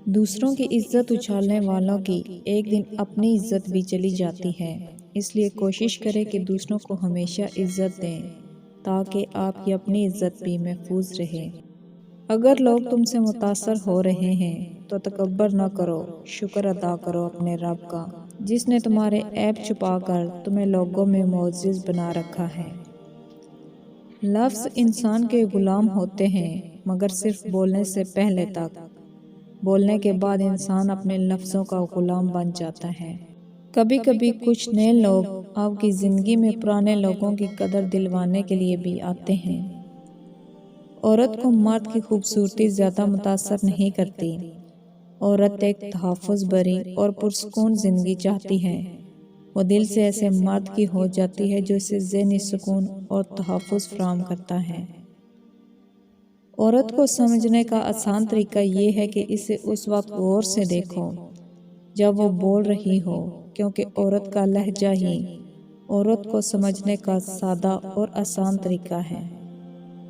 دوسروں کی عزت اچھالنے والوں کی ایک دن اپنی عزت بھی چلی جاتی ہے، اس لیے کوشش کریں کہ دوسروں کو ہمیشہ عزت دیں تاکہ آپ کی اپنی عزت بھی محفوظ رہے۔ اگر لوگ تم سے متاثر ہو رہے ہیں تو تکبر نہ کرو، شکر ادا کرو اپنے رب کا جس نے تمہارے عیب چھپا کر تمہیں لوگوں میں معزز بنا رکھا ہے۔ لفظ انسان کے غلام ہوتے ہیں مگر صرف بولنے سے پہلے تک، بولنے کے بعد انسان اپنے لفظوں کا غلام بن جاتا ہے۔ کبھی کبھی کچھ نئے لوگ آپ کی زندگی میں پرانے لوگوں کی قدر دلوانے کے لیے بھی آتے ہیں۔ عورت کو مرد کی خوبصورتی زیادہ متاثر نہیں کرتی۔ عورت ایک تحفظ بھری اور پرسکون زندگی چاہتی ہے۔ وہ دل سے ایسے مرد کی ہو جاتی ہے جو اسے ذہنی سکون اور تحفظ فراہم کرتا ہے۔ عورت کو سمجھنے کا آسان طریقہ یہ ہے کہ اسے اس وقت غور سے دیکھو جب وہ بول رہی ہو، کیونکہ عورت کا لہجہ ہی عورت کو سمجھنے کا سادہ اور آسان طریقہ ہے۔